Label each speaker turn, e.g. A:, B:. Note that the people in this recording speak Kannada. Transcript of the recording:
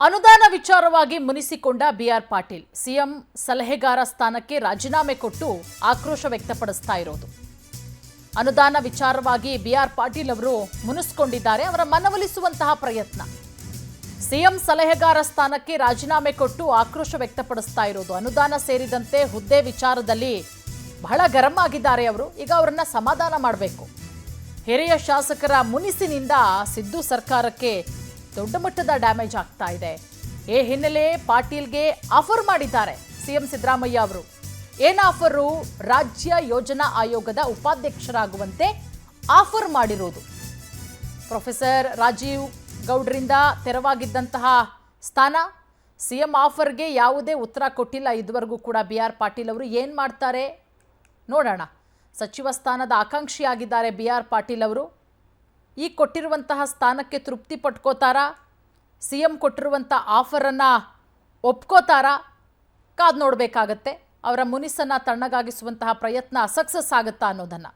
A: ಅನುದಾನ ವಿಚಾರವಾಗಿ ಮುನಿಸಿಕೊಂಡ ಬಿಆರ್ ಪಾಟೀಲ್ ಸಿಎಂ ಸಲಹೆಗಾರ ಸ್ಥಾನಕ್ಕೆ ರಾಜೀನಾಮೆ ಕೊಟ್ಟು ಆಕ್ರೋಶ ವ್ಯಕ್ತಪಡಿಸ್ತಾ ಇರೋದು. ಅನುದಾನ ವಿಚಾರವಾಗಿ ಬಿಆರ್ ಪಾಟೀಲ್ ಅವರು ಮುನಿಸಿಕೊಂಡಿದ್ದಾರೆ. ಅವರ ಮನವೊಲಿಸುವಂತಹ ಪ್ರಯತ್ನ. ಸಿಎಂ ಸಲಹೆಗಾರ ಸ್ಥಾನಕ್ಕೆ ರಾಜೀನಾಮೆ ಕೊಟ್ಟು ಆಕ್ರೋಶ ವ್ಯಕ್ತಪಡಿಸ್ತಾ ಇರೋದು. ಅನುದಾನ ಸೇರಿದಂತೆ ಹುದ್ದೆ ವಿಚಾರದಲ್ಲಿ ಬಹಳ ಗರಂ ಆಗಿದ್ದಾರೆ ಅವರು. ಈಗ ಅವರನ್ನ ಸಮಾಧಾನ ಮಾಡಬೇಕು. ಹಿರಿಯ ಶಾಸಕರ ಮುನಿಸಿನಿಂದ ಸಿದ್ದು ಸರ್ಕಾರಕ್ಕೆ ದೊಡ್ಡ ಮಟ್ಟದ ಡ್ಯಾಮೇಜ್ ಆಗ್ತಾ ಇದೆ. ಈ ಹಿನ್ನೆಲೆ ಪಾಟೀಲ್ಗೆ ಆಫರ್ ಮಾಡಿದ್ದಾರೆ ಸಿಎಂ ಸಿದ್ದರಾಮಯ್ಯ ಅವರು. ಏನು ಆಫರು? ರಾಜ್ಯ ಯೋಜನಾ ಆಯೋಗದ ಉಪಾಧ್ಯಕ್ಷರಾಗುವಂತೆ ಆಫರ್ ಮಾಡಿರೋದು. ಪ್ರೊಫೆಸರ್ ರಾಜೀವ್ ಗೌಡ್ರಿಂದ ತೆರವಾಗಿದ್ದಂತಹ ಸ್ಥಾನ. ಸಿಎಂ ಆಫರ್ಗೆ ಯಾವುದೇ ಉತ್ತರ ಕೊಟ್ಟಿಲ್ಲ ಇದುವರೆಗೂ ಕೂಡ ಬಿಆರ್ ಪಾಟೀಲ್ ಅವರು. ಏನು ಮಾಡ್ತಾರೆ ನೋಡೋಣ. ಸಚಿವ ಸ್ಥಾನದ ಆಕಾಂಕ್ಷಿಯಾಗಿದ್ದಾರೆ ಬಿಆರ್ ಪಾಟೀಲ್ ಅವರು. ಈ ಕೊಟ್ಟಿರುವಂತಹ ಸ್ಥಾನಕ್ಕೆ ತೃಪ್ತಿ ಪಟ್ಕೋತಾರಾ? ಸಿಎಂ ಕೊಟ್ಟಿರುವಂಥ ಆಫರನ್ನು ಒಪ್ಕೋತಾರಾ? ಕಾದು ನೋಡಬೇಕಾಗತ್ತೆ. ಅವರ ಮುನಿಸನ್ನು ತಣ್ಣಗಾಗಿಸುವಂತಹ ಪ್ರಯತ್ನ ಸಕ್ಸಸ್ ಆಗುತ್ತಾ ಅನ್ನೋದನ್ನು.